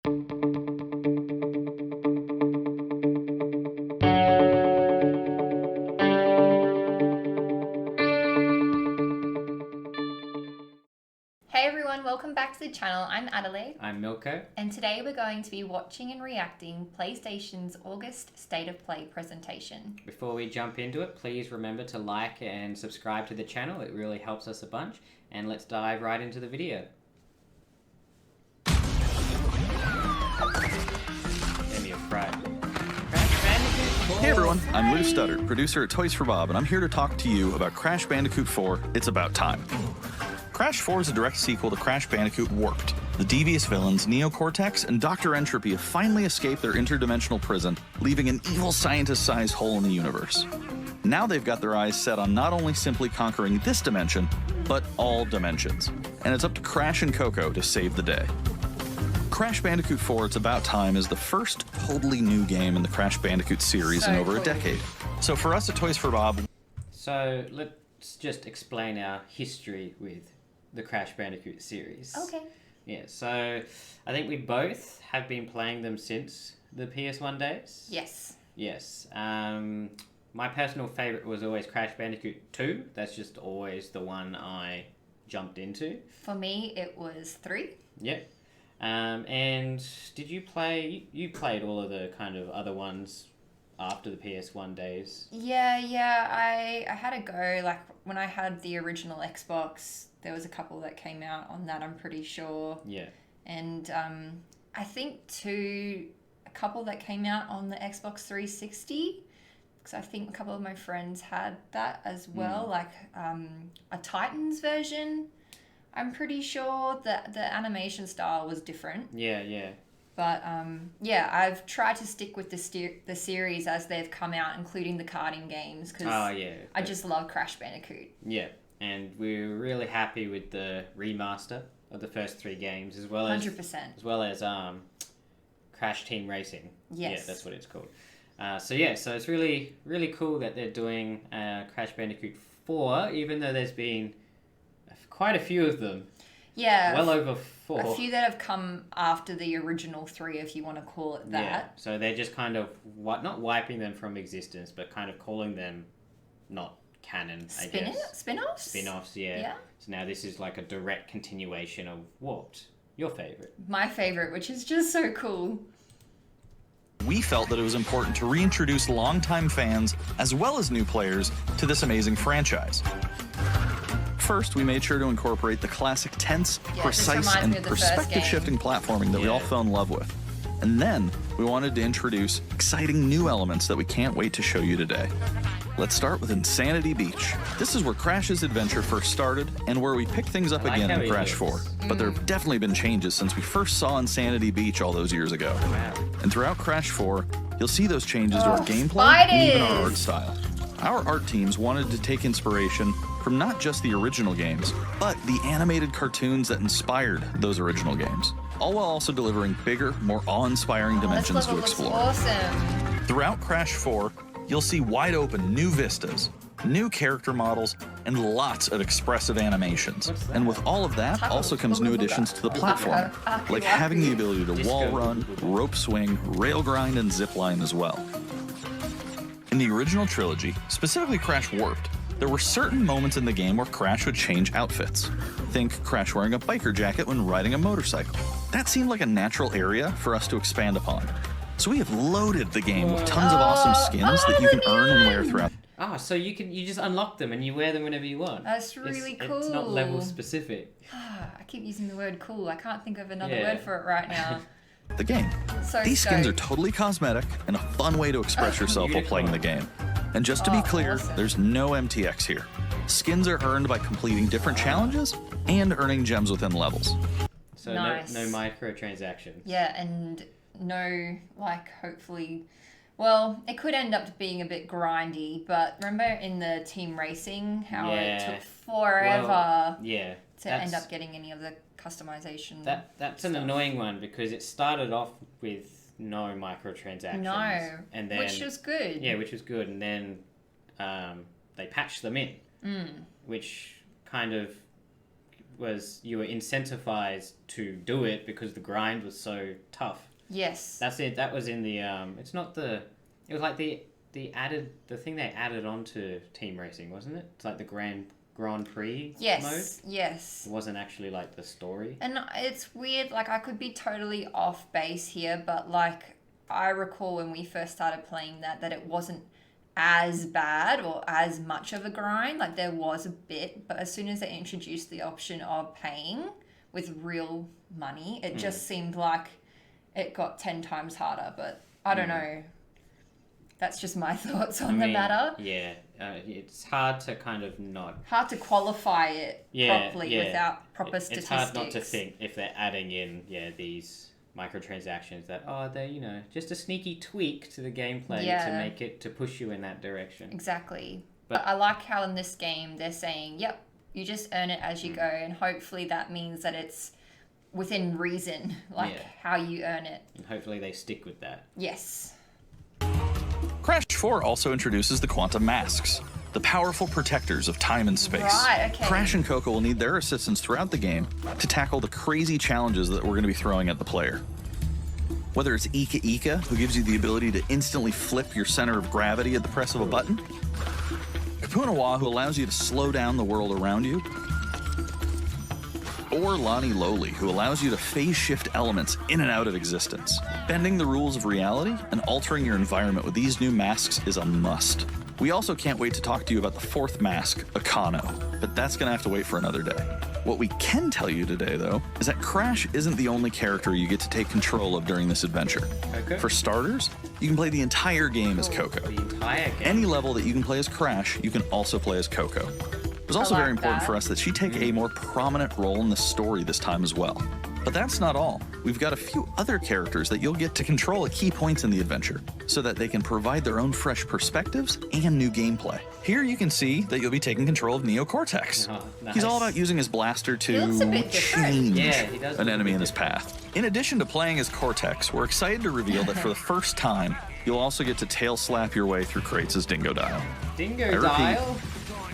Hey everyone, welcome back to the channel. I'm Adelaide. I'm Mylko. And today we're going to be watching and reacting PlayStation's August State of Play presentation. Before we jump into it, please remember to like and subscribe to the channel. It really helps us a bunch. And let's dive right into the video. Give me a fright. Hey everyone, I'm Lou Studdard, producer at Toys for Bob, and I'm here to talk to you about Crash Bandicoot 4, It's About Time. Crash 4 is a direct sequel to Crash Bandicoot Warped. The devious villains Neo-Cortex and Dr. Entropy have finally escaped their interdimensional prison, leaving an evil scientist-sized hole in the universe. Now they've got their eyes set on not only simply conquering this dimension, but all dimensions. And it's up to Crash and Coco to save the day. Crash Bandicoot 4 It's About Time is the first totally new game in the Crash Bandicoot series in over a decade. So for us at Toys for Bob... So let's just explain our history with the Crash Bandicoot series. Okay. Yeah, so I think we both have been playing them since the PS1 days. Yes. Yes. My personal favourite was always Crash Bandicoot 2. That's just always the one I jumped into. For me, it was 3. Yep. And did you play... You played all of the kind of other ones after the PS1 days? Yeah, I had a go. Like, when I had the original Xbox, there was a couple that came out on that, I'm pretty sure. Yeah. And I think a couple that came out on the Xbox 360, because I think a couple of my friends had that as well, like a Titans version. I'm pretty sure that the animation style was different. Yeah. But yeah, I've tried to stick with the series as they've come out, including the karting games, because I just love Crash Bandicoot. Yeah, and we're really happy with the remaster of the first 3 games, as well as 100%. as well as Crash Team Racing. Yes. Yeah, that's what it's called. So it's really cool that they're doing Crash Bandicoot 4, even though there's been quite a few of them. Yeah. Well over 4. A few that have come after the original 3, if you want to call it that. Yeah, so they're just kind of, not wiping them from existence, but kind of calling them not canon, I guess. Spin-offs? Spin-offs, yeah. So now this is like a direct continuation of Warped. Your favourite? My favourite, which is just so cool. We felt that it was important to reintroduce longtime fans, as well as new players, to this amazing franchise. First, we made sure to incorporate the classic tense, precise, and perspective-shifting platforming that we all fell in love with. And then, we wanted to introduce exciting new elements that we can't wait to show you today. Let's start with Insanity Beach. This is where Crash's adventure first started, and where we pick things up again in Crash 4. But there have definitely been changes since we first saw Insanity Beach all those years ago. Wow. And throughout Crash 4, you'll see those changes to our gameplay and even our art style. Our art teams wanted to take inspiration from not just the original games, but the animated cartoons that inspired those original games, all while also delivering bigger, more awe-inspiring dimensions to explore. Awesome. Throughout Crash 4, you'll see wide-open new vistas, new character models, and lots of expressive animations. And with all of that also comes new additions to the platform, like having the ability to wall run, rope swing, rail grind, and zip line as well. In the original trilogy, specifically Crash Warped, there were certain moments in the game where Crash would change outfits. Think Crash wearing a biker jacket when riding a motorcycle. That seemed like a natural area for us to expand upon. So we have loaded the game with tons of awesome skins that you can earn and wear throughout. So you just unlock them and you wear them whenever you want. That's really cool. It's not level specific. I keep using the word cool. I can't think of another word for it right now. The game. These skins are totally cosmetic and a fun way to express yourself while playing the game. And just to be clear, there's no MTX here. Skins are earned by completing different challenges and earning gems within levels. So no microtransactions. Yeah, and no, hopefully... Well, it could end up being a bit grindy, but remember in the team racing, how it took forever to end up getting any of the customization. That's an annoying one, because it started off with no microtransactions. No, and then, which was good. Yeah, which was good, and then they patched them in, which kind of was you were incentivized to do it because the grind was so tough. Yes. That's it. That was in the it's not the it was like the thing they added onto team racing, wasn't it? It's like the Grand Prix mode. Yes. It wasn't actually like the story. And it's weird, like I could be totally off base here, but like I recall when we first started playing that it wasn't as bad or as much of a grind. Like there was a bit, but as soon as they introduced the option of paying with real money, it just seemed like it got 10 times harder. But I don't know. That's just my thoughts on the matter. Yeah, it's hard to kind of hard to qualify it properly without proper statistics. It's hard not to think if they're adding in these microtransactions that they're just a sneaky tweak to the gameplay to make it to push you in that direction. Exactly. But I like how in this game they're saying, yep, you just earn it as you go, and hopefully that means that it's within reason, how you earn it. And hopefully they stick with that. Yes. Crash 4 also introduces the quantum masks, the powerful protectors of time and space. Right, okay. Crash and Coco will need their assistance throughout the game to tackle the crazy challenges that we're going to be throwing at the player. Whether it's Ika Ika, who gives you the ability to instantly flip your center of gravity at the press of a button, Kapunawa, who allows you to slow down the world around you, or Lonnie Lowly, who allows you to phase shift elements in and out of existence. Bending the rules of reality and altering your environment with these new masks is a must. We also can't wait to talk to you about the fourth mask, Akano, but that's gonna have to wait for another day. What we can tell you today, though, is that Crash isn't the only character you get to take control of during this adventure. Okay. For starters, you can play the entire game as Coco. The entire game? Any level that you can play as Crash, you can also play as Coco. It was also very important for us that she take a more prominent role in the story this time as well. But that's not all. We've got a few other characters that you'll get to control at key points in the adventure, so that they can provide their own fresh perspectives and new gameplay. Here you can see that you'll be taking control of Neo Cortex. Oh, nice. He's all about using his blaster He looks a to bit different. change he does an look enemy a in bit his path. In addition to playing as Cortex, we're excited to reveal that for the first time, you'll also get to tail slap your way through crates as Dingo Dial. Dingo Dial?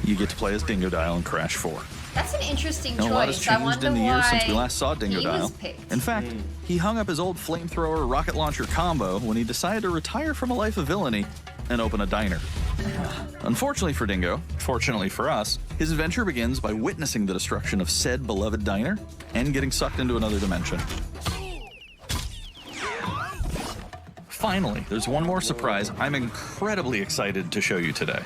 You get to play as Dingo Dial in Crash 4. That's an interesting A lot has choice. I changed wonder in the why years since we last saw Dingo he Dial. was picked. In fact, he hung up his old flamethrower rocket launcher combo when he decided to retire from a life of villainy and open a diner. Unfortunately for Dingo, fortunately for us, his adventure begins by witnessing the destruction of said beloved diner and getting sucked into another dimension. Finally, there's one more surprise I'm incredibly excited to show you today.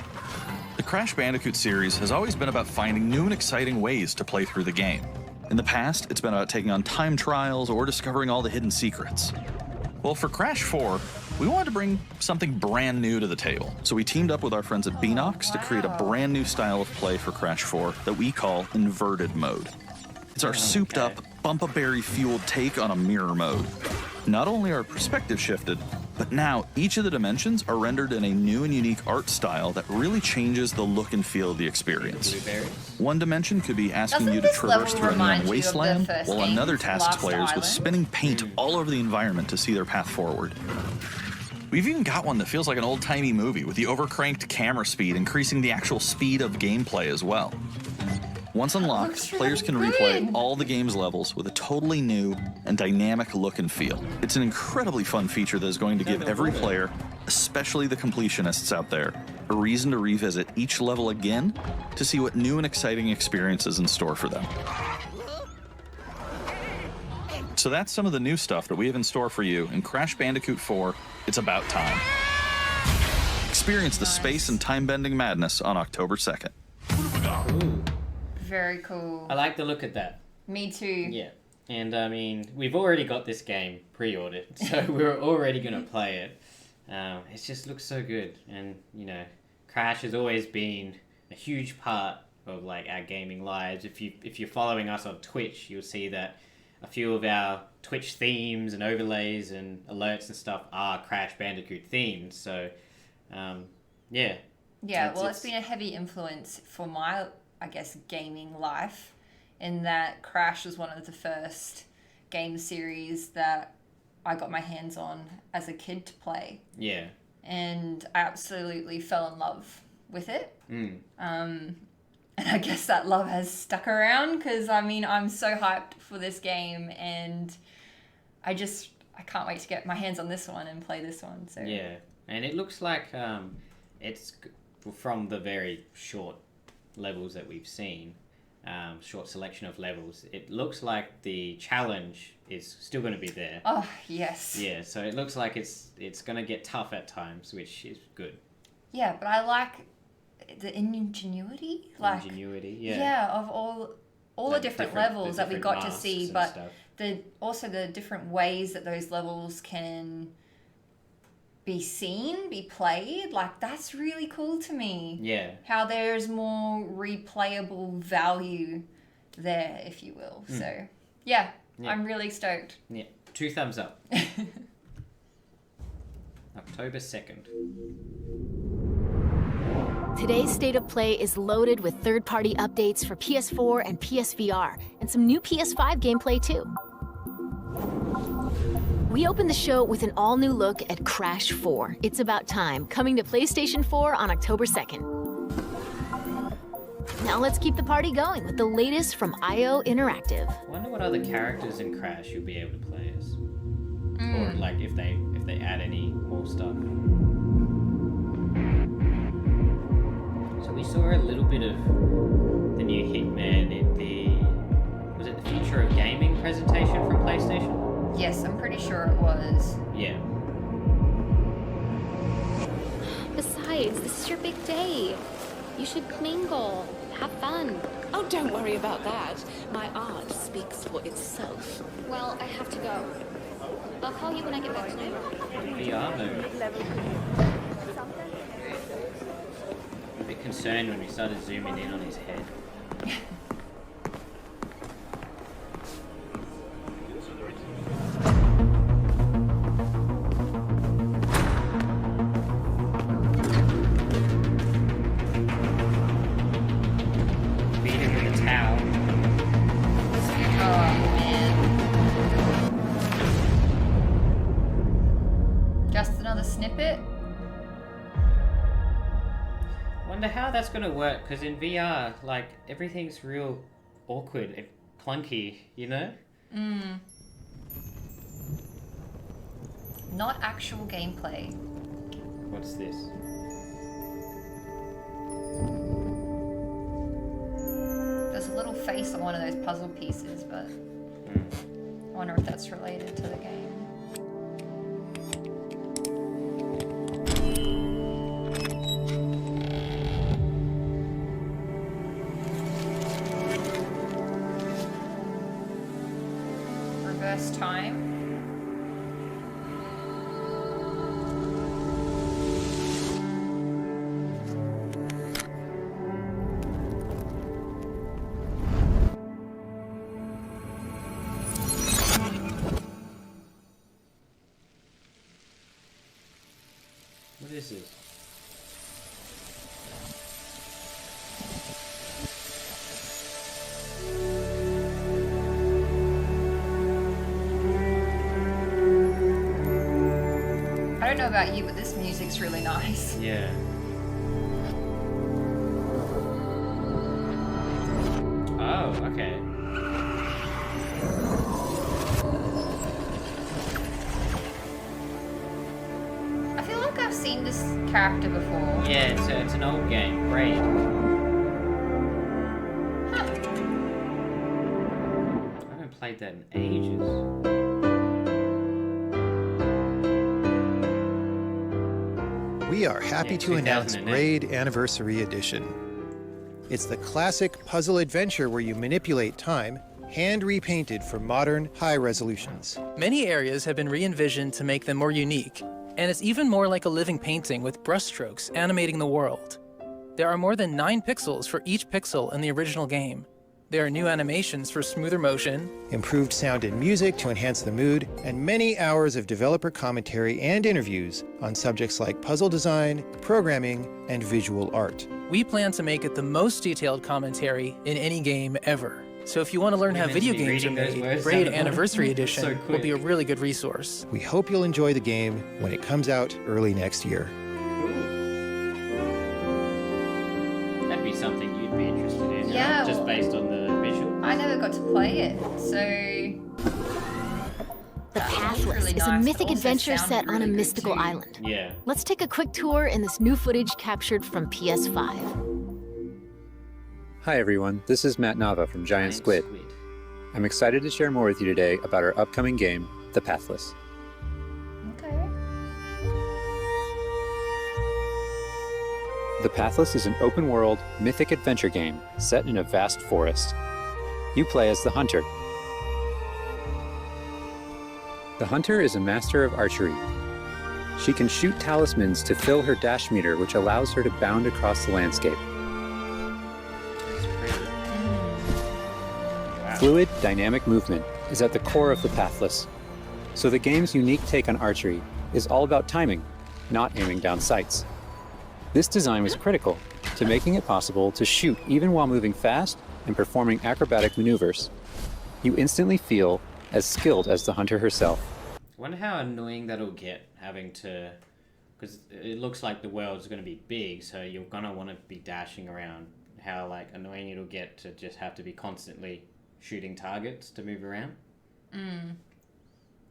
The Crash Bandicoot series has always been about finding new and exciting ways to play through the game. In the past, it's been about taking on time trials or discovering all the hidden secrets. Well, for Crash 4, we wanted to bring something brand new to the table. So we teamed up with our friends at Beanox to create a brand new style of play for Crash 4 that we call Inverted Mode. It's our souped-up, bumpa-berry-fueled take on a mirror mode. Not only are perspectives shifted, but now each of the dimensions are rendered in a new and unique art style that really changes the look and feel of the experience. One dimension could be asking you to this traverse level through a remind neon you of the wasteland, first while game, another tasks Lost players with Island? spinning paint all over the environment to see their path forward. We've even got one that feels like an old-timey movie, with the overcranked camera speed increasing the actual speed of gameplay as well. Once unlocked, looks players can really replay good. all the game's levels with a totally new and dynamic look and feel. It's an incredibly fun feature that is going to give every player, especially the completionists out there, a reason to revisit each level again to see what new and exciting experiences in store for them. So that's some of the new stuff that we have in store for you in Crash Bandicoot 4, It's About Time. Experience the space and time-bending madness on October 2nd. Ooh. Very cool. I like the look at that. Me too. Yeah. And I mean, we've already got this game pre-ordered, so we're already going to play it. It just looks so good. And, you know, Crash has always been a huge part of, like, our gaming lives. If you're following us on Twitch, you'll see that a few of our Twitch themes and overlays and alerts and stuff are Crash Bandicoot themed. So, yeah. Yeah, well, it's been a heavy influence for my, I guess, gaming life, in that Crash was one of the first game series that I got my hands on as a kid to play. Yeah. And I absolutely fell in love with it. And I guess that love has stuck around because, I mean, I'm so hyped for this game and I can't wait to get my hands on this one and play this one. So yeah, and it looks like it's from the very short levels that we've seen, short selection of levels. It looks like the challenge is still going to be there. Oh, yes. Yeah, so it looks like it's going to get tough at times, which is good. Yeah, but I like the ingenuity. Like, ingenuity, yeah. Yeah, of all the different levels that we got to see, but stuff. Also the different ways that those levels can be seen, be played. Like, that's really cool to me. Yeah. How there's more replayable value there, if you will. So, yeah, I'm really stoked. Yeah, 2 thumbs up. October 2nd. Today's State of Play is loaded with third-party updates for PS4 and PSVR, and some new PS5 gameplay too. We open the show with an all-new look at Crash 4. It's About Time, coming to PlayStation 4 on October 2nd. Now let's keep the party going with the latest from IO Interactive. I wonder what other characters in Crash you'll be able to play as. Or like if they add any more stuff. So we saw a little bit of the new Hitman in was it the Future of Gaming presentation from PlayStation? Yes, I'm pretty sure it was. Yeah. Besides, this is your big day. You should mingle, have fun. Oh, don't worry about that. My art speaks for itself. Well, I have to go. I'll call you when I get back tonight. VR mode. A bit concerned when we started zooming in on his head. Wonder how that's gonna work, because in VR, like, everything's real awkward and clunky, you know? Not actual gameplay. What's this? There's a little face on one of those puzzle pieces, but I wonder if that's related to the game. Reverse time. What is this? I don't know about you, but this music's really nice. Yeah. Oh, okay. I feel like I've seen this character before. Yeah, it's an old game. Braid. Huh. I haven't played that in ages. We are happy to announce 2008. Braid Anniversary Edition. It's the classic puzzle adventure where you manipulate time, hand repainted for modern, high resolutions. Many areas have been re-envisioned to make them more unique, and it's even more like a living painting with brushstrokes animating the world. There are more than 9 pixels for each pixel in the original game. There are new animations for smoother motion, Improved sound and music to enhance the mood, and many hours of developer commentary and interviews on subjects like puzzle design, programming, and visual art. We plan to make it the most detailed commentary in any game ever. So if you want to learn We're how meant to video be games are reading those made, words Braid out. Anniversary So Edition will quick. be a really good resource. We hope you'll enjoy the game when it comes out early next year. That'd be something you'd be interested in. based on the visual. I never got to play it, so... The Pathless is a mythic adventure set on a mystical island. Yeah. Let's take a quick tour in this new footage captured from PS5. Hi everyone, this is Matt Nava from Giant Squid. I'm excited to share more with you today about our upcoming game, The Pathless. Okay. The Pathless is an open-world, mythic adventure game set in a vast forest. You play as the Hunter. The Hunter is a master of archery. She can shoot talismans to fill her dash meter, which allows her to bound across the landscape. Fluid, dynamic movement is at the core of the Pathless. So the game's unique take on archery is all about timing, not aiming down sights. This design was critical to making it possible to shoot even while moving fast and performing acrobatic maneuvers. You instantly feel as skilled as the Hunter herself. I wonder how annoying that'll get, having to... Because it looks like the world's going to be big, so you're going to want to be dashing around. How, like, annoying it'll get to just have to be constantly shooting targets to move around. It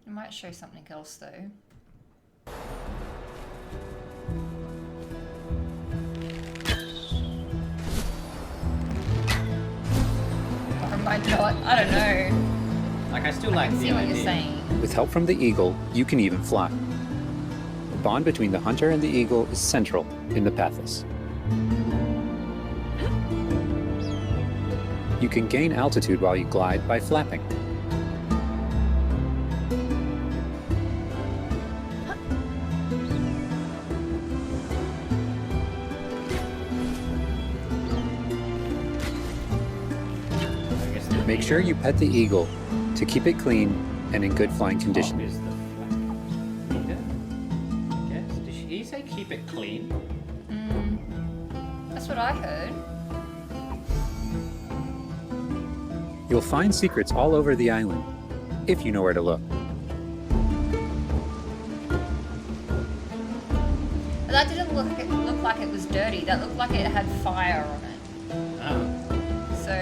might show something else, though. Or might not. I don't know. Like, I still like the See what idea. you're saying. With help from the eagle, you can even fly. The bond between the Hunter and the eagle is central in the Pathless. You can gain altitude while you glide by flapping. Make sure you pet the eagle to keep it clean and in good flying condition. Is the flag. Yes. Did he say keep it clean? That's what I heard. You'll find secrets all over the island, if you know where to look. But that didn't look like it was dirty. That looked like it had fire on it. Oh. So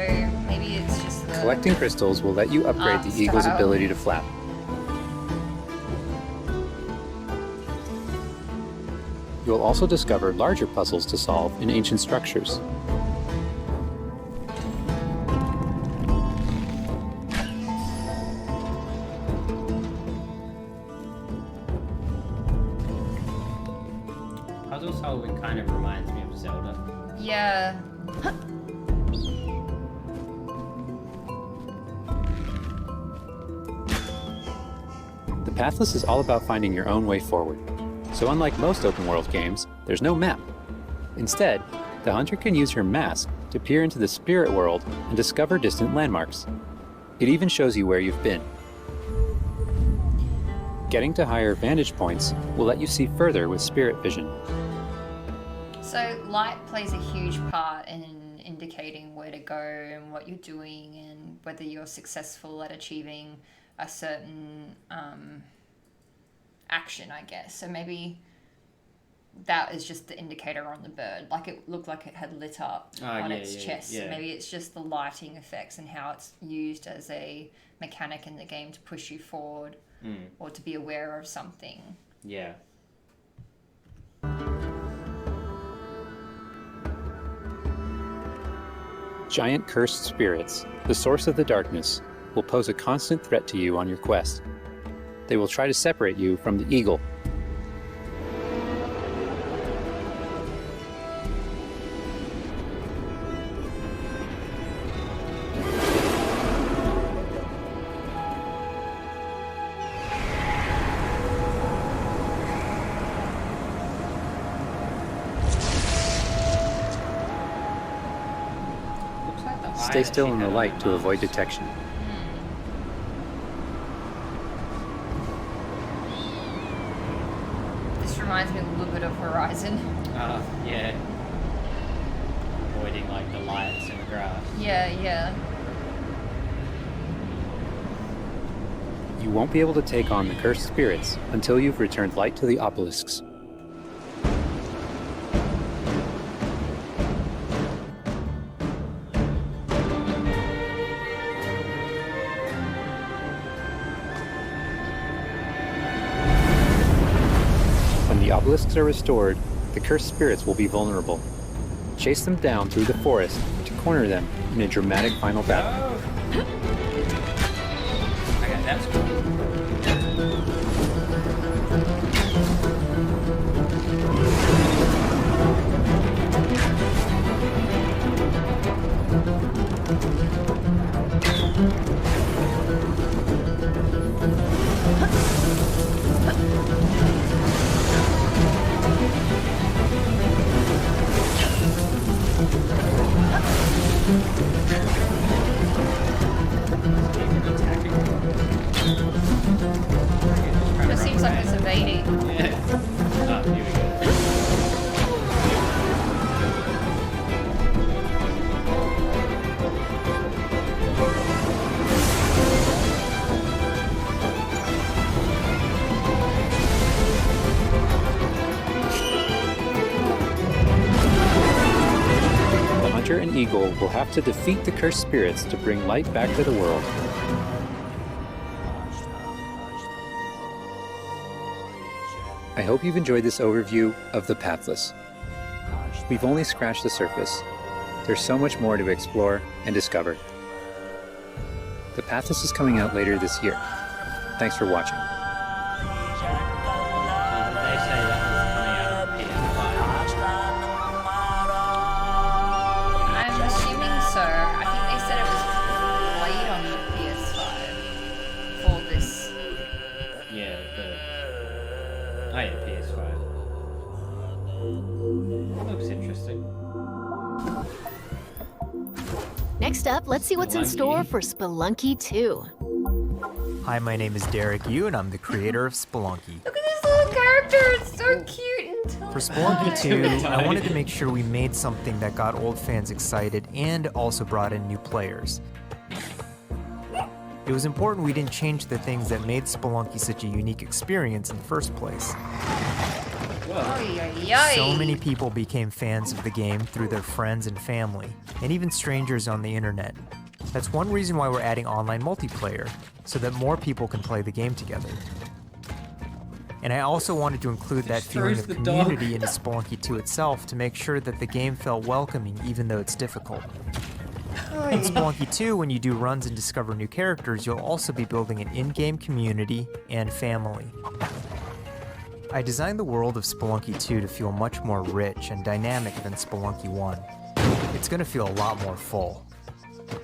maybe it's just the... Collecting crystals will let you upgrade the eagle's style. ability to flap. You'll also discover larger puzzles to solve in ancient structures. Puzzle solving kind of reminds me of Zelda. Yeah. The Pathless is all about finding your own way forward. So unlike most open-world games, there's no map. Instead, the Hunter can use her mask to peer into the spirit world and discover distant landmarks. It even shows you where you've been. Getting to higher vantage points will let you see further with spirit vision. So light plays a huge part in indicating where to go and what you're doing and whether you're successful at achieving a certain action, I guess. So maybe that is just the indicator on the bird. Like it looked like it had lit up on its chest. yeah. So maybe it's just the lighting effects and how it's used as a mechanic in the game to push you forward or to be aware of something. Yeah. Giant cursed spirits, the source of the darkness, will pose a constant threat to you on your quest. They will try to separate you from the eagle. Looks like the eye Stay that still she in the had on light her to avoid mask. detection. This reminds me a little bit of Horizon. Yeah. Avoiding like the lights and the grass. Yeah. You won't be able to take on the cursed spirits until you've returned light to the obelisks. When the obelisks are restored, the cursed spirits will be vulnerable. Chase them down through the forest to corner them in a dramatic final battle. Okay, that's cool. It seems like it's evading. Yeah. Oh, here we go. The hunter and eagle will have to defeat the cursed spirits to bring light back to the world. I hope you've enjoyed this overview of The Pathless. We've only scratched the surface. There's so much more to explore and discover. The Pathless is coming out later this year. Thanks for watching. They say that was coming out of PS5. I'm assuming so. I think they said it was played on the PS5 for this. Yeah, oh yeah, PS5. Looks interesting. Next up, let's see what's in store for Spelunky 2. Hi, my name is Derek Yu, and I'm the creator of Spelunky. Look at this little character. It's so cute and For Spelunky 2, I wanted to make sure we made something that got old fans excited and also brought in new players. It was important we didn't change the things that made Spelunky such a unique experience in the first place. So many people became fans of the game through their friends and family, and even strangers on the internet. That's one reason why we're adding online multiplayer, so that more people can play the game together. And I also wanted to include that feeling of community into Spelunky 2 itself to make sure that the game felt welcoming even though it's difficult. In Spelunky 2, when you do runs and discover new characters, you'll also be building an in-game community and family. I designed the world of Spelunky 2 to feel much more rich and dynamic than Spelunky 1. It's going to feel a lot more full.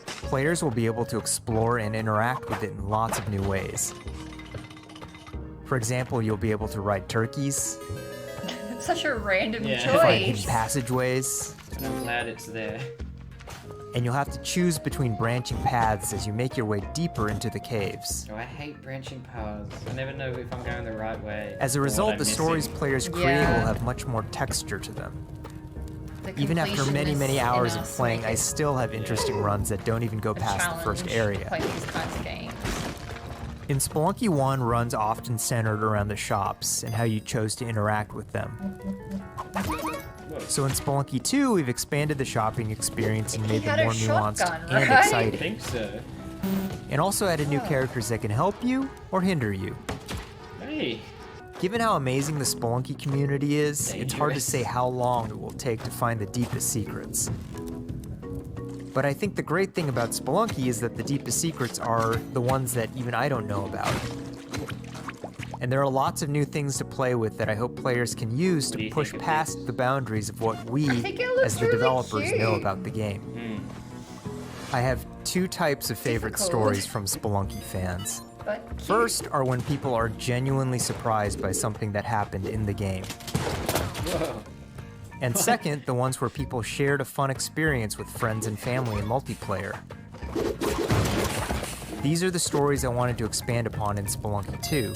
Players will be able to explore and interact with it in lots of new ways. For example, you'll be able to ride turkeys, such a random find hidden choice. passageways, And I'm glad it's there. and you'll have to choose between branching paths as you make your way deeper into the caves. Oh, I hate branching paths. I never know if I'm going the right way. As a or what result, I'm the stories missing. players create will have much more texture to them. Even after many, many hours of playing, I still have interesting runs that don't even go past the first area. Play these kinds of games. In Spelunky 1, runs often centered around the shops and how you chose to interact with them. So in Spelunky 2, we've expanded the shopping experience and made them more nuanced and exciting. I think so. And also added new characters that can help you or hinder you. Hey. Given how amazing the Spelunky community is, it's hard to say how long it will take to find the deepest secrets. But I think the great thing about Spelunky is that the deepest secrets are the ones that even I don't know about. And there are lots of new things to play with that I hope players can use to push past the boundaries of what we, as the developers, know about the game. I have two types of favorite stories from Spelunky fans. First are when people are genuinely surprised by something that happened in the game. And second, the ones where people shared a fun experience with friends and family in multiplayer. These are the stories I wanted to expand upon in Spelunky 2.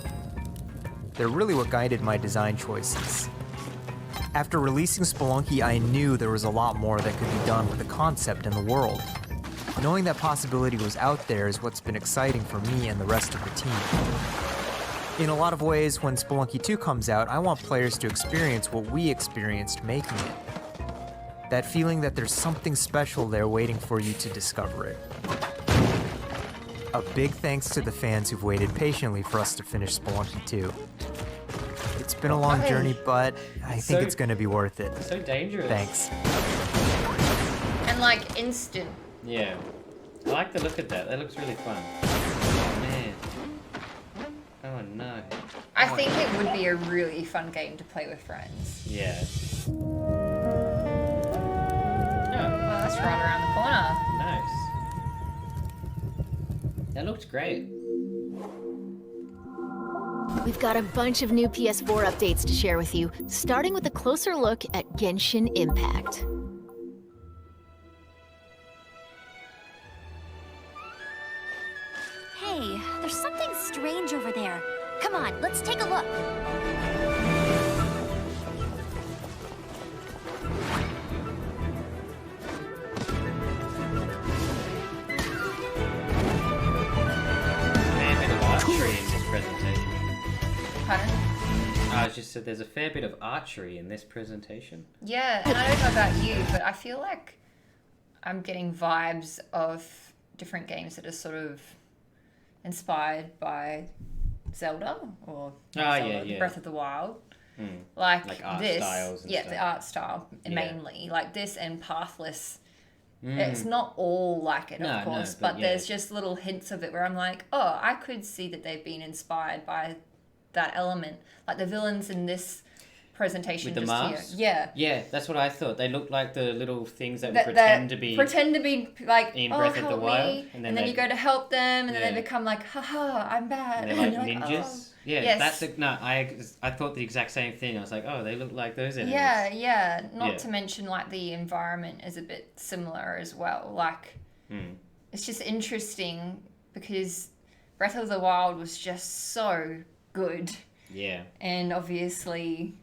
They're really what guided my design choices. After releasing Spelunky, I knew there was a lot more that could be done with the concept and the world. Knowing that possibility was out there is what's been exciting for me and the rest of the team. In a lot of ways, when Spelunky 2 comes out, I want players to experience what we experienced making it. That feeling that there's something special there waiting for you to discover it. A big thanks to the fans who've waited patiently for us to finish Spelunky 2. It's been a long Okay. journey, but I think it's going to be worth it. So dangerous. Thanks. And like instant. Yeah. I like the look of that. That looks really fun. Oh, man. Oh, no. I think it would be a really fun game to play with friends. Yeah. Well, that's right around the corner. Nice. That looks great. We've got a bunch of new PS4 updates to share with you, starting with a closer look at Genshin Impact. Hey, there's something strange over there. Come on, let's take a look. Fair bit of archery in this presentation. Pardon? I just said there's a fair bit of archery in this presentation. Yeah, and I don't know about you, but I feel like I'm getting vibes of different games that are sort of inspired by Zelda or Zelda, yeah. Breath of the Wild. Mm. Like art this, styles and yeah, stuff. the art style Yeah. mainly. Like this and Pathless. Mm. It's not all like it, No, of course, but but yeah. there's just little hints of it where I'm like, oh, I could see that they've been inspired by that element. Like the villains in this presentation With the just masks? here. Yeah. Yeah, that's what I thought. They look like the little things that, That pretend to be like, in oh, Breath of help the Wild, me. and And then then you they- go to help them, and then Yeah. they become like, haha, I'm bad. and they're like you're ninjas. oh. Yeah, Yes. that's a, no. I thought the exact same thing. I was like, oh, they look like those enemies. Yeah. Not Yeah. to mention like the environment is a bit similar as well. Like it's just interesting because Breath of the Wild was just so good. Yeah. And obviously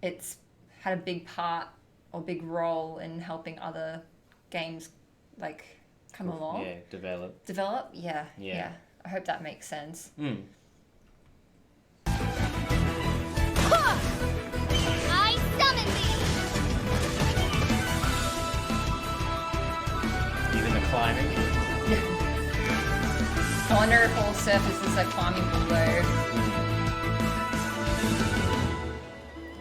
it's had a big part or big role in helping other games like come along. Yeah, develop. Develop? Yeah. Yeah. I hope that makes sense. Mm. I summon thee! Even the climbing. I wonder if all surfaces are climbable though.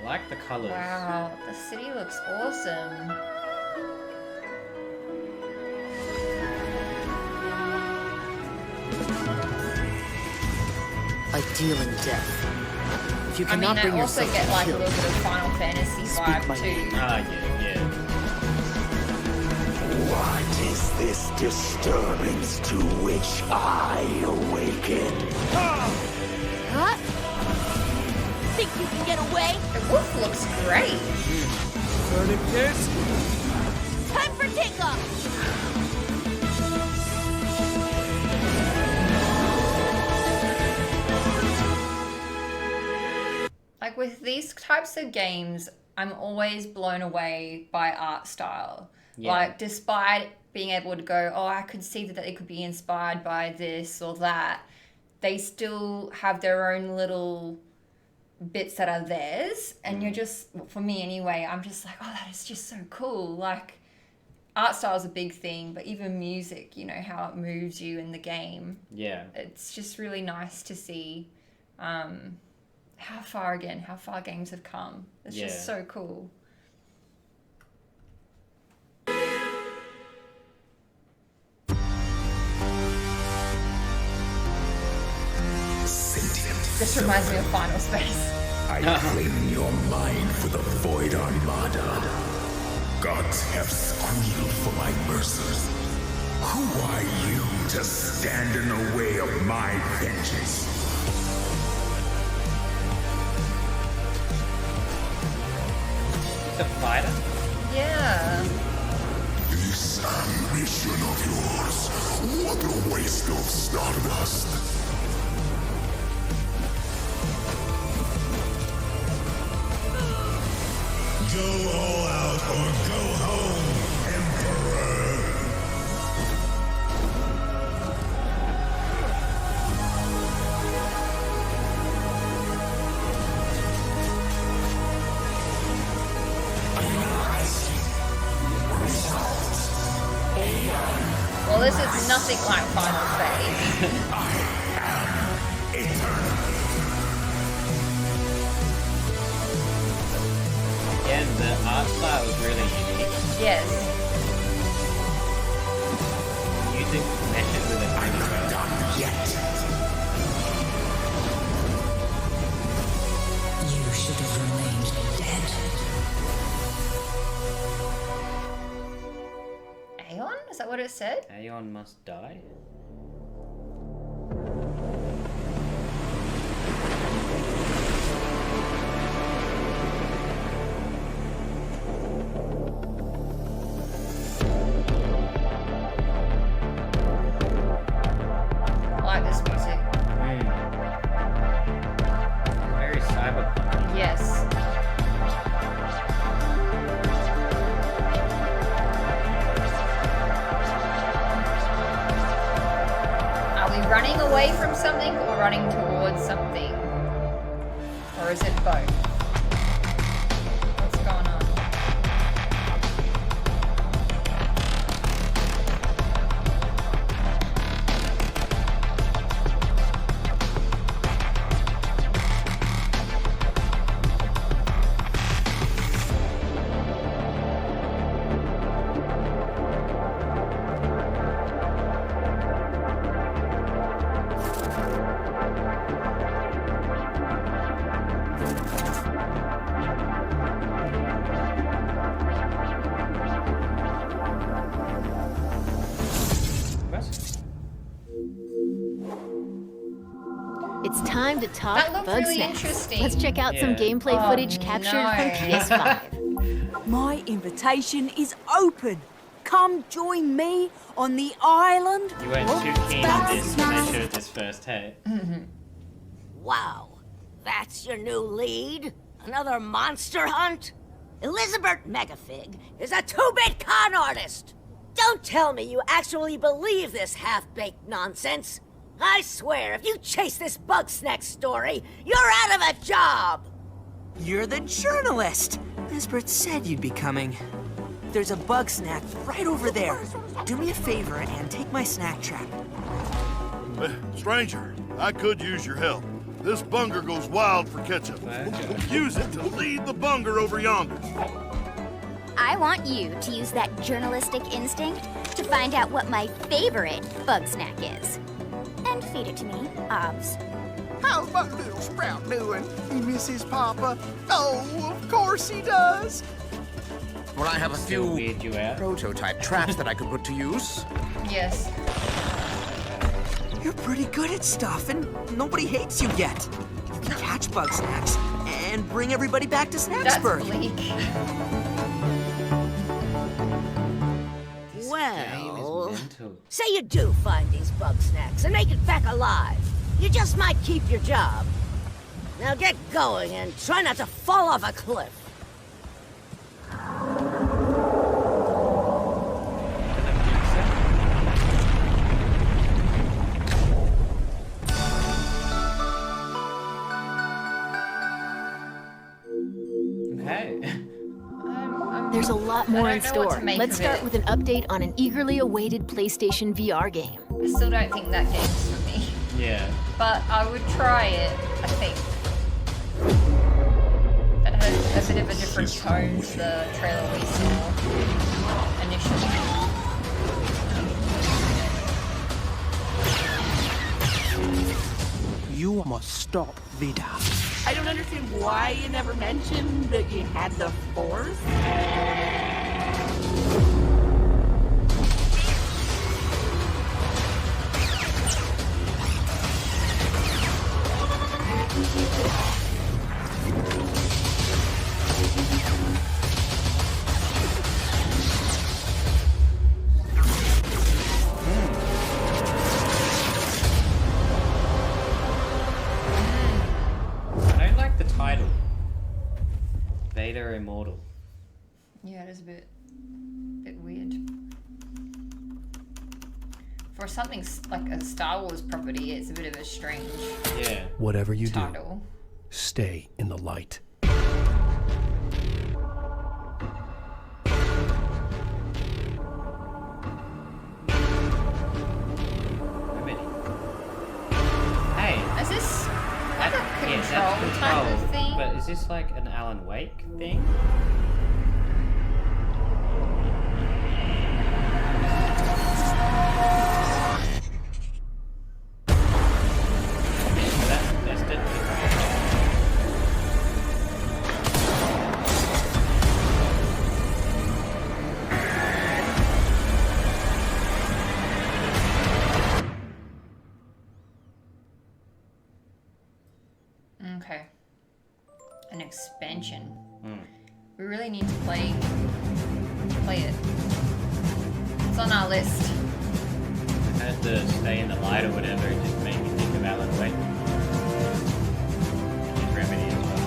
I like the colors. Wow, the city looks awesome. I deal in death. If you I mean, cannot I bring also yourself get to like a kill, little bit of Final Fantasy vibe my too. name. Ah, yeah. What is this disturbance to which I awaken? Huh? Think you can get away? The wolf looks great. Time for takeoff! Like with these types of games, I'm always blown away by art style. Yeah. Like despite being able to go, oh, I could see that they could be inspired by this or that, they still have their own little bits that are theirs. And you're just, for me anyway, I'm just like, oh, that is just so cool. Like art style is a big thing, but even music, you know, how it moves you in the game. Yeah. It's just really nice to see how far games have come. It's just so cool. This reminds me of Final Space. I claim your mind for the Void Armada. Gods have squealed for my mercies. Who are you to stand in the way of my vengeance? It's a fighter? Yeah. This ambition of yours, what a waste of stardust. Go all out or go home, Emperor! Well, this is nothing like Final Space. art style is really unique. Yes. Music meshes with it really well. You should have remained dead. Aeon? Is that what it said? Aeon must die? I like this music. Very cyberpunk. Yes. Are we running away from something or running towards something? Or is it both? What's going on? It's time to talk That looked bug really snacks. interesting. Let's check out some Yeah. gameplay Oh, footage captured no. from PS5. My invitation is open. Come join me on the island. You weren't too keen on this when they showed this first, hey? Wow, that's your new lead? Another monster hunt? Elizabeth Megafig is a two-bit con artist! Don't tell me you actually believe this half-baked nonsense! I swear, if you chase this Bugsnax story, you're out of a job! You're the journalist. Lisbeth said you'd be coming. There's a bug snack right over there. Do me a favor and take my snack trap. Stranger, I could use your help. This bunger goes wild for ketchup. Use it to lead the bunger over yonder. I want you to use that journalistic instinct to find out what my favorite bug snack is. And feed it to me, Obs. How's my little sprout doing? He misses Papa? Oh, of course he does. Well, I have a few prototype traps that I could put to use. Yes. You're pretty good at stuff, and nobody hates you yet. You can catch bug snacks and bring everybody back to Snacksburg. Well, say you do find these Bugsnax and make it back alive. You just might keep your job. Now get going and try not to fall off a cliff. Okay. There's a lot more in don't know what store. to make Let's of start it. with an update on an eagerly awaited PlayStation VR game. I still don't think that game's for me. Yeah. But I would try it, I think. That had a bit of a different tone to the trailer we saw initially. You must stop Vida. I don't understand why you never mentioned that you had the Force. I don't like the title. Vader Immortal. Yeah, it is a bit weird. For something like a Star Wars property, it's a bit of a strange Yeah. Whatever you title. do, stay in the light. Hey. Is this like a Yeah, control that's type of control. thing? But is this like an Alan Wake thing? an expansion. Mm. We really need to play it. It's on our list. I had to stay in the light or whatever. It just made me think of Alan Wake. His Remedy as well.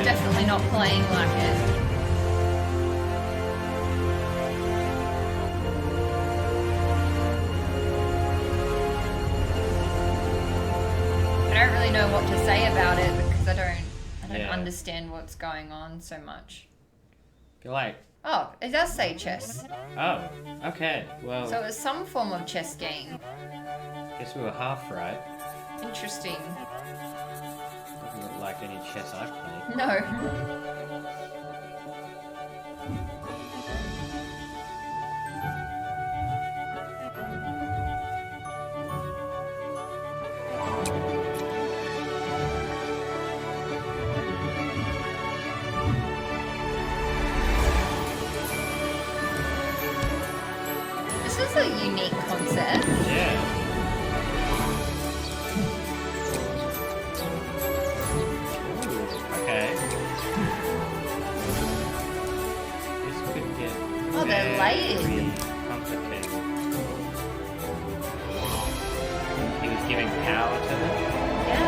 Definitely not playing like it. I don't really know what to say about it because I don't understand what's going on so much. You're like, oh, it does say chess. Oh, okay. Well, so it's some form of chess game. Guess we were half right. Interesting. Doesn't look like any chess I've played. No. This is a unique concept. Yeah. Oh, they're layered. Complicated. He was giving power to them. Yeah.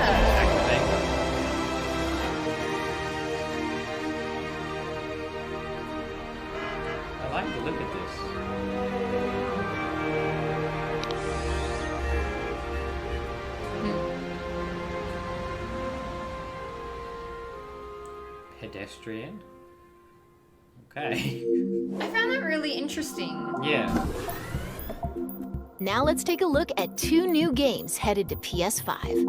I like to look at this. Pedestrian. Okay. I found that really interesting. Yeah. Now let's take a look at 2 new games headed to PS5.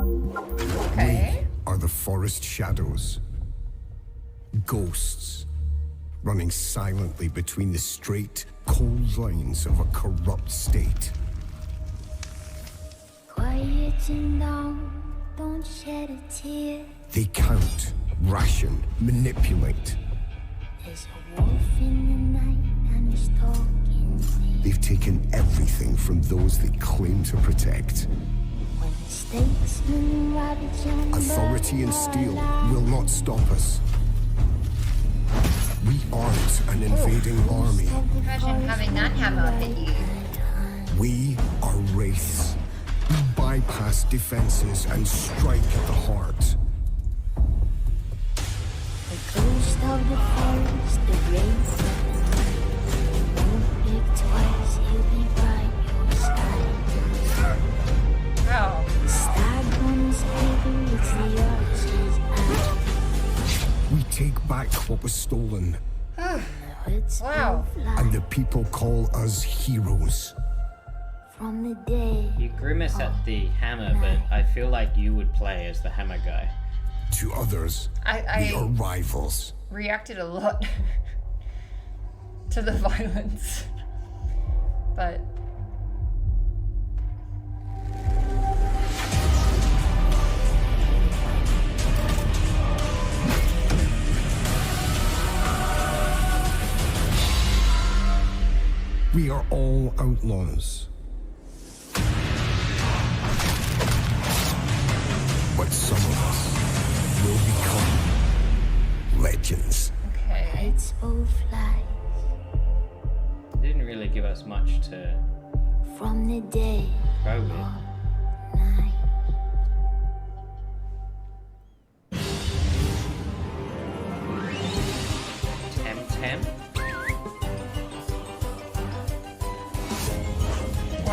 Okay. We are the forest shadows. Ghosts running silently between the straight, cold lines of a corrupt state. Quiet and down, don't shed a tear. They count, ration, manipulate. There's a wolf in the night and he's talking to me. They've taken everything from those they claim to protect. When the statesmen ravage on Authority and steel will not stop us. We aren't an invading army. Imagine having that hammer hit you. We are wraiths. We bypass defenses and strike at the heart. The ghost of the forest, the wraith. Won't think twice, he'll be by your side. Oh. The stag runs paper, it's the archer's eye. We take back what was stolen. Wow. And the people call us heroes. From the day. You grimace at the hammer, but I feel like you would play as the hammer guy. To others, we are rivals. Reacted a lot to the violence, but We are all outlaws. But some of us will become legends. Okay. It's both lies. Didn't really give us much to From the day. go with. Night. Tem.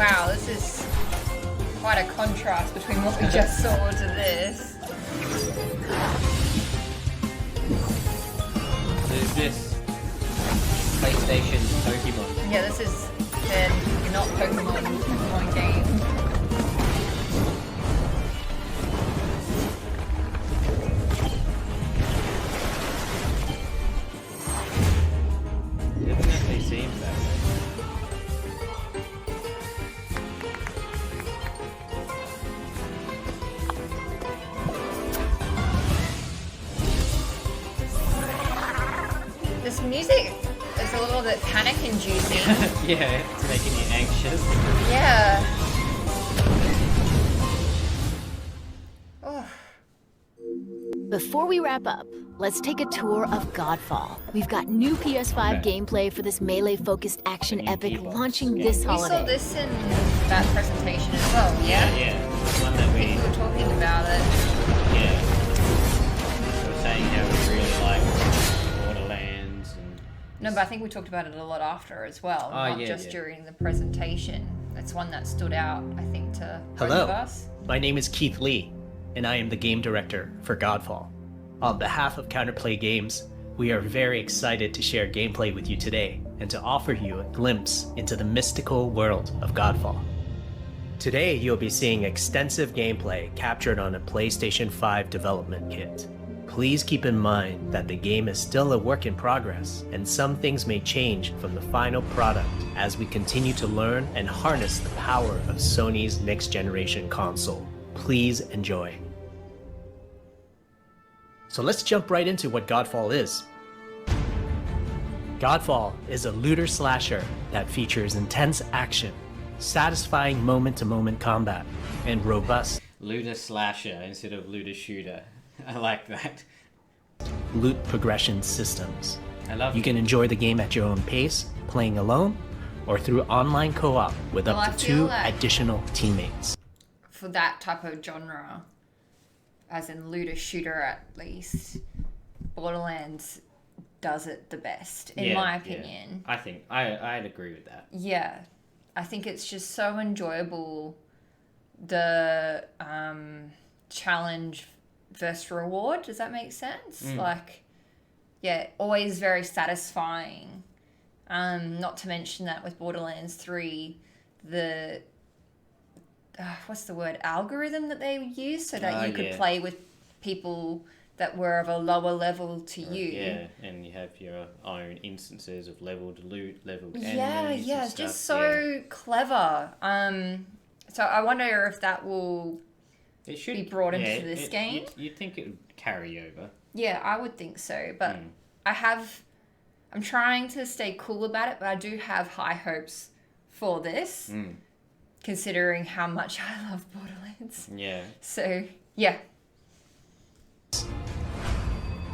wow, this is quite a contrast between what we just saw to this. So is this PlayStation Pokemon? Yeah, this is not Pokemon game. seems that way. This music is a little bit panic-inducing. Yeah, it's making you anxious. Yeah. Oh. Before we wrap up, let's take a tour of Godfall. We've got new PS5 gameplay for this melee-focused action epic launching this holiday. We saw this in that presentation as well. Yeah. The one that we were talking about it. Yeah. We were saying how we really like Borderlands and... No, but I think we talked about it a lot after as well, not just during the presentation. It's one that stood out, I think, to both of us. My name is Keith Lee, and I am the game director for Godfall. On behalf of Counterplay Games, we are very excited to share gameplay with you today and to offer you a glimpse into the mystical world of Godfall. Today, you'll be seeing extensive gameplay captured on a PlayStation 5 development kit. Please keep in mind that the game is still a work in progress, and some things may change from the final product as we continue to learn and harness the power of Sony's next-generation console. Please enjoy. So let's jump right into what Godfall is. Godfall is a looter slasher that features intense action, satisfying moment-to-moment combat, and robust looter slasher instead of looter shooter. I like that. Loot progression systems. You can enjoy the game at your own pace, playing alone, or through online co-op with up to 2 additional teammates. For that type of genre, as in looter shooter at least, Borderlands does it the best, in my opinion. I think I'd agree with that. Yeah, I think it's just so enjoyable, the challenge versus reward. Does that make sense? Like, yeah, always very satisfying. Not to mention that with Borderlands 3, the what's the word, algorithm that they use so that you could play with people that were of a lower level to you. Yeah, and you have your own instances of leveled loot, leveled enemies. Yeah, it's just so clever. So I wonder if that will be brought into this game. You'd think it would carry over. Yeah, I would think so, but I'm trying to stay cool about it, but I do have high hopes for this, considering how much I love Borderlands. Yeah. So, yeah.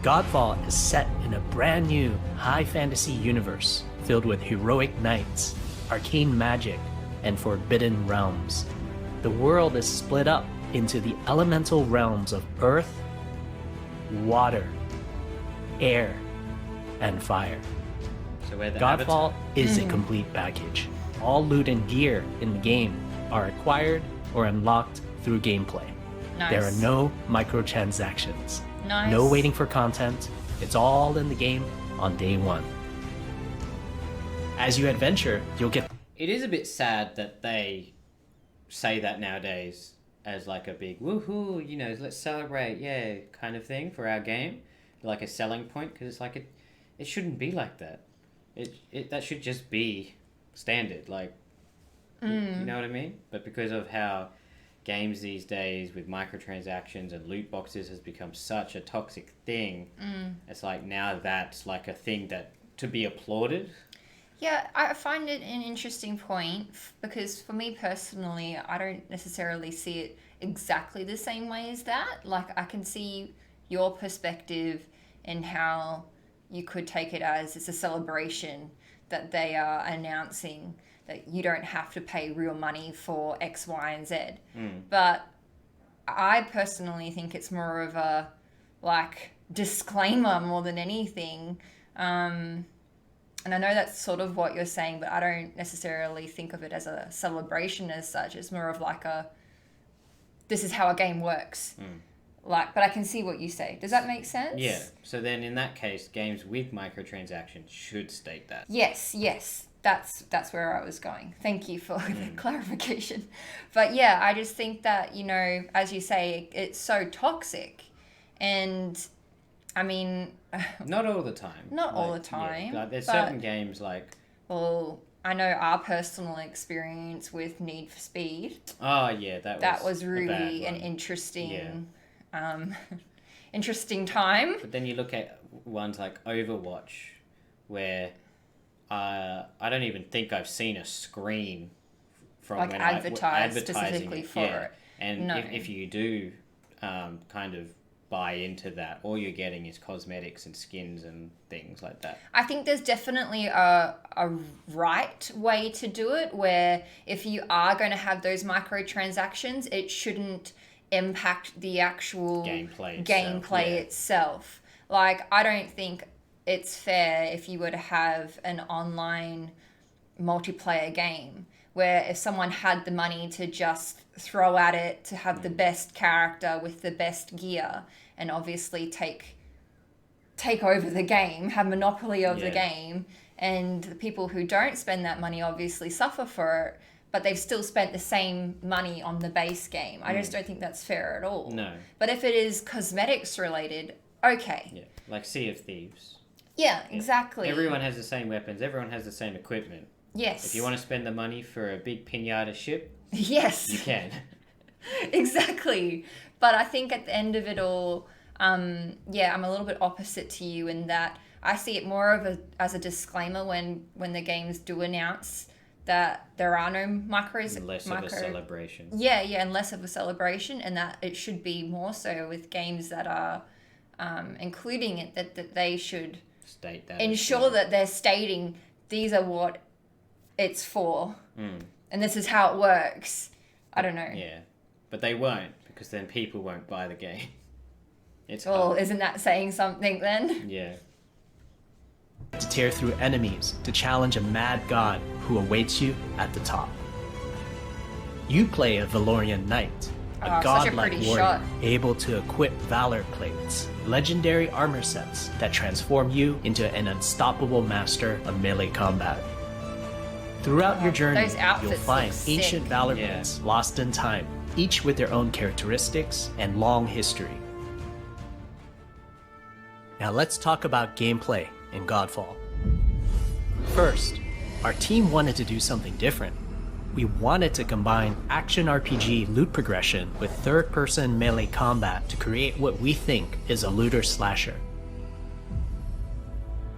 Godfall is set in a brand new high fantasy universe filled with heroic knights, arcane magic, and forbidden realms. The world is split up into the elemental realms of earth, water, air, and fire. So where the Godfall is a complete package. All loot and gear in the game are acquired or unlocked through gameplay. Nice. There are no microtransactions. Nice. No waiting for content. It's all in the game on day one. As you adventure, you'll get... It is a bit sad that they say that nowadays as like a big woohoo, you know, let's celebrate, yeah, kind of thing for our game, like a selling point, because it's like it shouldn't be like that. That should just be standard, like, you know what I mean? But because of how games these days with microtransactions and loot boxes has become such a toxic thing, it's like now that's like a thing that to be applauded. Yeah, I find it an interesting point because for me personally, I don't necessarily see it exactly the same way as that. Like, I can see your perspective and how you could take it as it's a celebration that they are announcing that you don't have to pay real money for X, Y, and Z. But I personally think it's more of a, like, disclaimer more than anything. And I know that's sort of what you're saying, but I don't necessarily think of it as a celebration as such. It's more of like this is how a game works. Like, but I can see what you say. Does that make sense? Yeah. So then in that case, games with microtransactions should state that. Yes. That's where I was going. Thank you for the clarification. But yeah, I just think that, you know, as you say, it's so toxic. And I mean... Not all the time. Not all the time. Yeah, like there's certain games like Well, I know our personal experience with Need for Speed. Oh yeah, that was really an interesting, interesting time. But then you look at ones like Overwatch, where I don't even think I've seen a screen from like when advertised advertising specifically it. for it. And No. if you do kind of buy into that, all you're getting is cosmetics and skins and things like that. I think there's definitely a right way to do it, where if you are going to have those microtransactions, it shouldn't impact the actual gameplay itself. Like, I don't think it's fair if you were to have an online multiplayer game where if someone had the money to just throw at it to have the best character with the best gear and obviously take over the game, have monopoly of the game, and the people who don't spend that money obviously suffer for it, but they've still spent the same money on the base game. I just don't think that's fair at all. No. But if it is cosmetics related, okay. Yeah, like Sea of Thieves. Yeah, exactly. Everyone has the same weapons. Everyone has the same equipment. Yes. If you want to spend the money for a big pinata ship, yes, you can. Exactly. But I think at the end of it all, I'm a little bit opposite to you in that I see it more as a disclaimer when the games do announce that there are no micros. Less of a celebration. Yeah, and less of a celebration, and that it should be more so with games that are including it, that they should state that ensure that they're stating these are what it's for, and this is how it works. I don't know. Yeah, but they won't, because then people won't buy the game. It's well, hard. isn't that saying something then? Yeah. To tear through enemies, to challenge a mad god who awaits you at the top. You play a Valorian knight, a godlike warrior able to equip valor plates, legendary armor sets that transform you into an unstoppable master of melee combat. Throughout your journey, you'll find ancient valor plates lost in time, each with their own characteristics and long history. Now let's talk about gameplay in Godfall. First, our team wanted to do something different. We wanted to combine action RPG loot progression with third-person melee combat to create what we think is a looter slasher.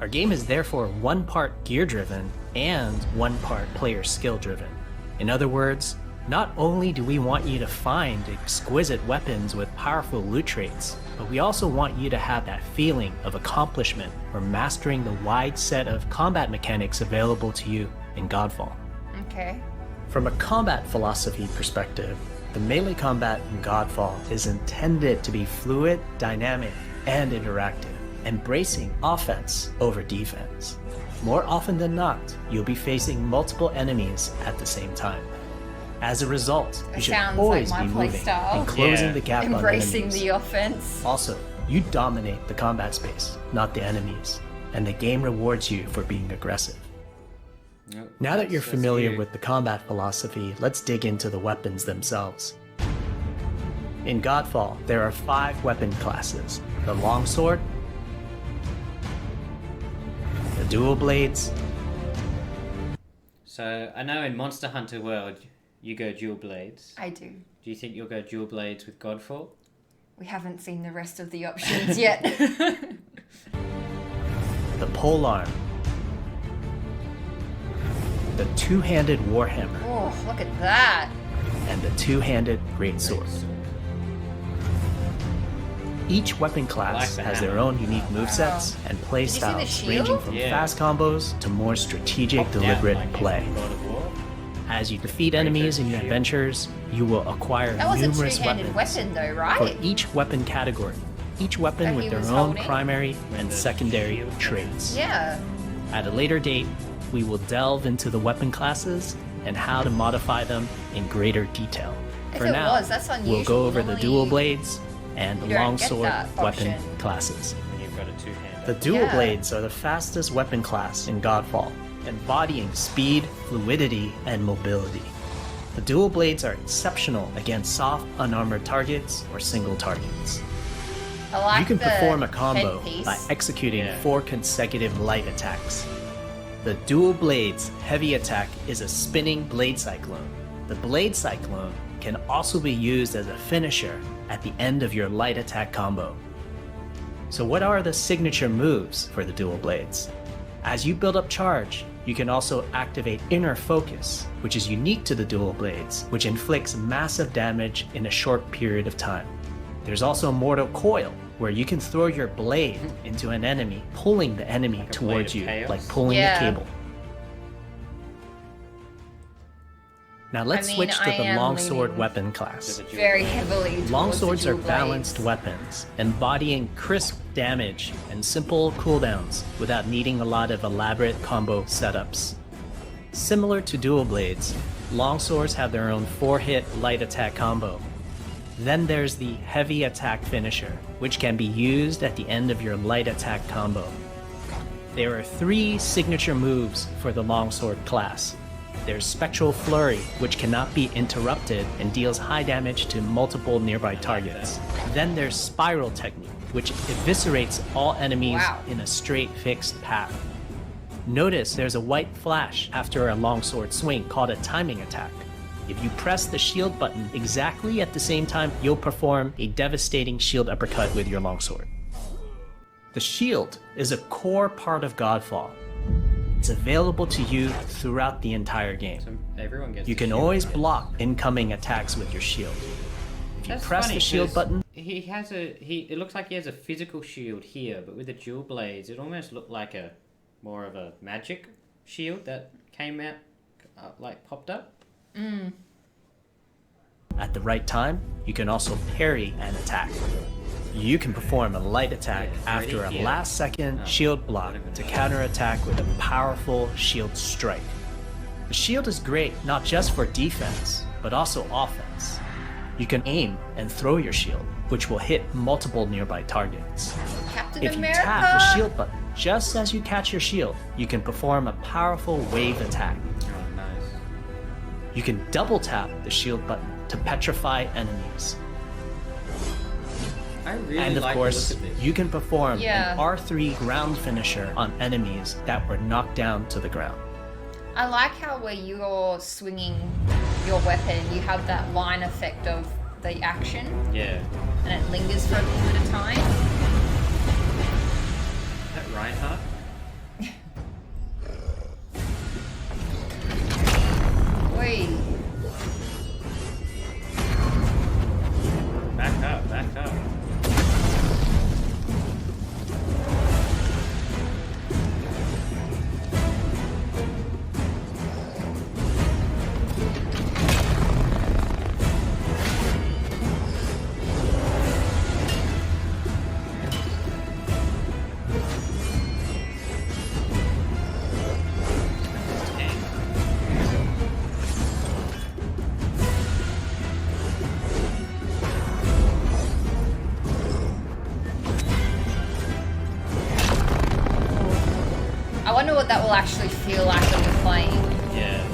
Our game is therefore one part gear-driven and one part player skill-driven. In other words, not only do we want you to find exquisite weapons with powerful loot traits, but we also want you to have that feeling of accomplishment or mastering the wide set of combat mechanics available to you in Godfall. Okay. From a combat philosophy perspective, the melee combat in Godfall is intended to be fluid, dynamic, and interactive, embracing offense over defense. More often than not, you'll be facing multiple enemies at the same time. As a result, you should always be moving and closing the gap on enemies. Embracing the offense. Also, you dominate the combat space, not the enemies, and the game rewards you for being aggressive. Now that you're familiar with the combat philosophy, let's dig into the weapons themselves. In Godfall, there are 5 weapon classes: the longsword, the dual blades. So I know in Monster Hunter World you go dual blades. I do. Do you think you'll go dual blades with Godfall? We haven't seen the rest of the options yet. The polearm, the two-handed warhammer. Oh, look at that. And the two-handed greatsword. Each weapon class has their own unique movesets and playstyles ranging from fast combos to more strategic, deliberate play. As you defeat enemies in your adventures, you will acquire That was a numerous two-handed weapons weapon though, right? for each weapon category, each weapon That with he their was own holding? primary and secondary traits. Yeah. At a later date, we will delve into the weapon classes and how to modify them in greater detail. If For it now, was, that's we'll unusual. go over the Normally, dual blades and the you don't get longsword that weapon option. classes. When you've got a two-handed. The dual Yeah. blades are the fastest weapon class in Godfall, embodying speed, fluidity, and mobility. The dual blades are exceptional against soft, unarmored targets or single targets. I like You can the perform a combo headpiece. by executing 4 consecutive light attacks. The Dual Blades heavy attack is a spinning blade cyclone. The blade cyclone can also be used as a finisher at the end of your light attack combo. So what are the signature moves for the Dual Blades? As you build up charge, you can also activate Inner Focus, which is unique to the Dual Blades, which inflicts massive damage in a short period of time. There's also Mortal Coil, where you can throw your blade into an enemy, pulling the enemy towards you, like pulling a cable. Now let's switch to the longsword weapon class. Very heavily. Longswords are balanced weapons, embodying crisp damage and simple cooldowns without needing a lot of elaborate combo setups. Similar to dual blades, longswords have their own 4-hit light attack combo. Then there's the heavy attack finisher, which can be used at the end of your light attack combo. There are 3 signature moves for the longsword class. There's Spectral Flurry, which cannot be interrupted and deals high damage to multiple nearby targets. Then there's Spiral Technique, which eviscerates all enemies in a straight fixed path. Notice there's a white flash after a longsword swing called a timing attack. If you press the shield button exactly at the same time, you'll perform a devastating shield uppercut with your longsword. The shield is a core part of Godfall. It's available to you throughout the entire game. You can always block incoming attacks with your shield. If you press the shield button, it looks like he has a physical shield here, but with the dual blades, it almost looked like more of a magic shield that came out, popped up. At the right time, you can also parry an attack. You can perform a light attack after a last-second shield block to counterattack with a powerful shield strike. The shield is great not just for defense, but also offense. You can aim and throw your shield, which will hit multiple nearby targets. If you tap the shield button just as you catch your shield, you can perform a powerful wave attack. Oh, nice. You can double tap the shield button to petrify enemies. And of course, you can perform an R3 ground finisher on enemies that were knocked down to the ground. I like how where you're swinging your weapon, you have that line effect of the action. Yeah. And it lingers for a little bit of time. Is that Reinhardt? Wait. Back up, back up. I wonder what that will actually feel like when you're playing. Yeah.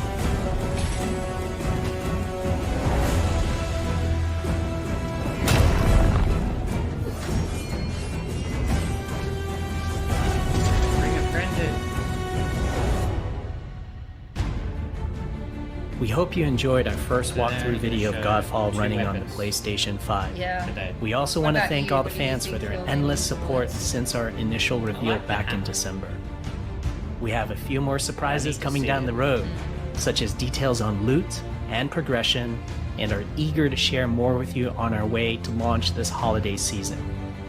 Bring a friend in. We hope you enjoyed our first walkthrough video of Godfall running on the PlayStation 5. Yeah. We also want to thank all the fans for their endless support since our initial reveal back in December. We have a few more surprises coming down the road, such as details on loot and progression, and are eager to share more with you on our way to launch this holiday season.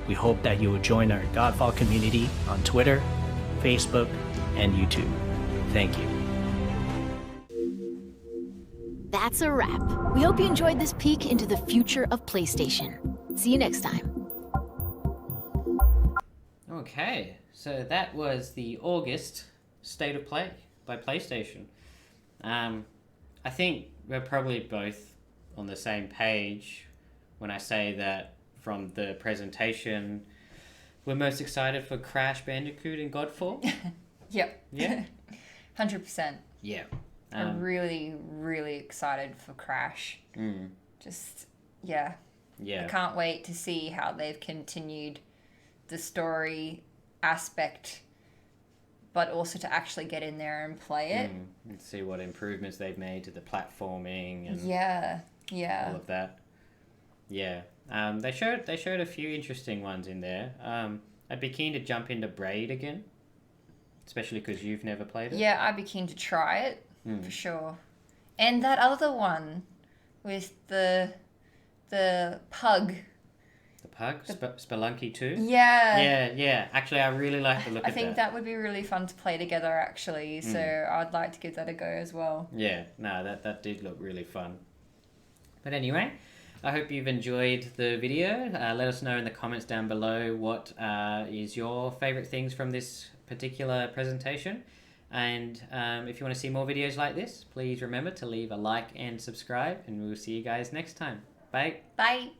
We hope that you will join our Godfall community on Twitter, Facebook, and YouTube. Thank you. That's a wrap. We hope you enjoyed this peek into the future of PlayStation. See you next time. Okay, so that was the August State of Play by PlayStation. I think we're probably both on the same page when I say that from the presentation, we're most excited for Crash Bandicoot and Godfall. Yep. Yeah. 100%. Yeah. I'm really, really excited for Crash. Just, yeah. Yeah. I can't wait to see how they've continued the story aspect but also to actually get in there and play it. And see what improvements they've made to the platforming and all of that. Yeah. They showed a few interesting ones in there. I'd be keen to jump into Braid again, especially because you've never played it. Yeah, I'd be keen to try it for sure. And that other one with the pug. The pug? Spelunky 2? Yeah. Yeah. Actually, I really like the look I of think that would be really fun to play together, actually. So I'd like to give that a go as well. Yeah, no, that did look really fun. But anyway, I hope you've enjoyed the video. Let us know in the comments down below what is your favourite things from this particular presentation. And if you want to see more videos like this, please remember to leave a like and subscribe. And we'll see you guys next time. Bye. Bye.